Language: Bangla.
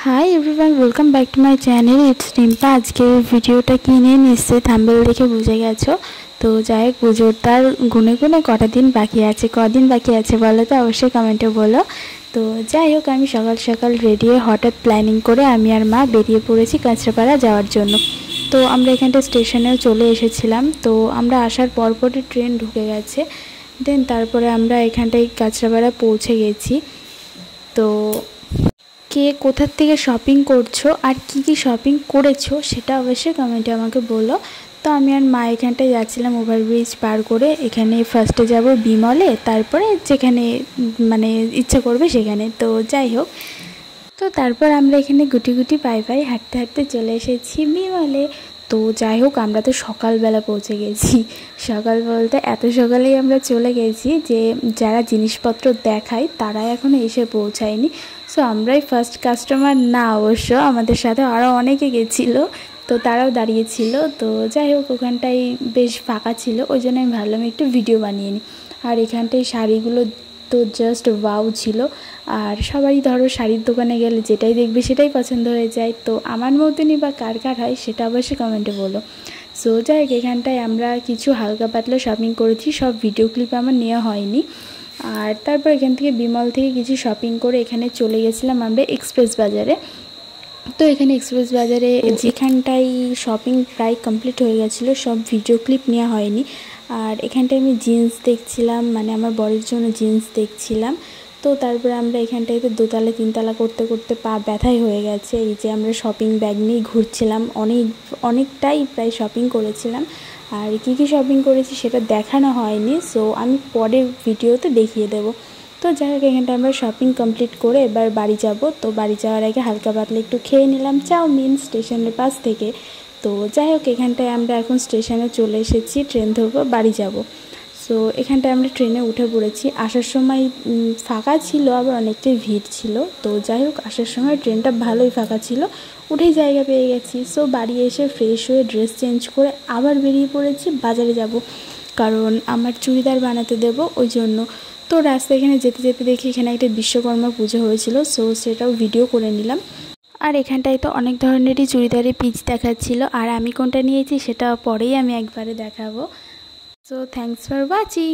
High everyone welcome back to my channel it's Rimpa. आज के भिडियोटा कि निये निश्चय थाम्बनेल देखे बुझे गेछो। तो যাই হোক পুজোর তার গুনে গুনে কটা দিন বাকি আছে, কদিন বাকি আছে বলো তো অবশ্যই কমেন্টে বলো। তো যাই হোক আমি সকাল সকাল রেডি হয়ে হঠাৎ প্ল্যানিং করে আমি আর মা বেরিয়ে পড়েছি কাঁচরাপাড়া যাওয়ার জন্য। তো আমরা এখানটা স্টেশনেও চলে এসেছিলাম। তো আমরা আসার পরপরই ট্রেন ঢুকে গেছে। দেন তারপরে আমরা এখানটায় কাঁচরাপাড়া পৌঁছে গেছি। তো কে কোথা থেকে শপিং করছো আর কি শপিং করেছো সেটা অবশ্যই কমেন্টে আমাকে বলো। তো আমি আর মা এখানটায় যাচ্ছিলাম ওভারব্রিজ পার করে। এখানে ফার্স্টে যাব বিমলে, তারপরে যেখানে মানে ইচ্ছা করবে সেখানে। তো যাই হোক, তো তারপর আমরা এখানে গুটি গুটি পায়ে হাঁটতে হাঁটতে চলে এসেছি বিমলে। তো যাই হোক আমরা তো সকালবেলা পৌঁছে গেছি। সকাল বলতে এত সকালেই আমরা চলে গেছি যে যারা জিনিসপত্র দেখায় তারা এখনও এসে পৌঁছায়নি। সো আমরাই ফার্স্ট কাস্টমার না, অবশ্য আমাদের সাথে আরও অনেকে গেছিলো, তো তারাও দাঁড়িয়েছিল। তো যাই হোক ওখানটায় বেশ ফাঁকা ছিল, ওই জন্য আমি ভাবলাম একটু ভিডিও বানিয়ে নিই। আর এখানটায় শাড়িগুলো তো জাস্ট ওয়াও ছিল। আর সবারই ধরো শাড়ির দোকানে গেলে যেটাই দেখবে সেটাই পছন্দ হয়ে যায়। তো আমার মতনই বা কার কার হয় সেটা অবশ্যই কমেন্টে বলো। সো যাই হোক এখানটায় আমরা কিছু হালকা পাতলা শপিং করেছি, সব ভিডিও ক্লিপ আমার নেওয়া হয়নি। আর তারপর এখান থেকে বিমল থেকে কিছু শপিং করে এখানে চলে গেছিলাম আমরা এক্সপ্রেস বাজারে। তো এখানে এক্সপ্রেস বাজারে যেখানটায় শপিং প্রায় কমপ্লিট হয়ে গেছিলো, সব ভিডিও ক্লিপ নেওয়া হয়নি। আর এখানটায় আমি জিন্স দেখছিলাম, মানে আমার বরের জন্য জিন্স দেখছিলাম। তো তারপরে আমরা এখানটায় তো দোতলা তিনতলা করতে করতে পা ব্যথাই হয়ে গেছে। এই যে আমরা শপিং ব্যাগ নিয়ে ঘুরছিলাম, অনেকটাই প্রায় শপিং করেছিলাম। আর কী শপিং করেছি সেটা দেখানো হয়নি, সো আমি পরের ভিডিওতে দেখিয়ে দেবো। তো যাই হোক এখানটা আমরা শপিং কমপ্লিট করে এবার বাড়ি যাব। তো বাড়ি যাওয়ার আগে হালকা পাতলা একটু খেয়ে নিলাম চাউমিন স্টেশনের পাশ থেকে। তো যাই হোক এখানটায় আমরা এখন স্টেশনে চলে এসেছি, ট্রেন ধরবো, বাড়ি যাব। সো এখানটায় আমরা ট্রেনে উঠে পড়েছি। আসার সময় ফাঁকা ছিল, আবার অনেকটাই ভিড় ছিল। তো যাই হোক আসার সময় ট্রেনটা ভালোই ফাঁকা ছিল, উঠেই জায়গা পেয়ে গেছি। সো বাড়ি এসে ফ্রেশ হয়ে ড্রেস চেঞ্জ করে আবার বেরিয়ে পড়েছি, বাজারে যাব, কারণ আমার চুড়িদার বানাতে দেবো ওই জন্য। তো রাস্তা এখানে যেতে যেতে দেখি এখানে একটা বিশ্বকর্মা পুজো হয়েছিল, সো সেটাও ভিডিও করে নিলাম। আর এখানটায় তো অনেক ধরনেরই চুড়িদারের পিচ দেখাচ্ছিল, আর আমি কোনটা নিয়েছি সেটা পরেই আমি একবারে দেখাবো। So thanks for watching.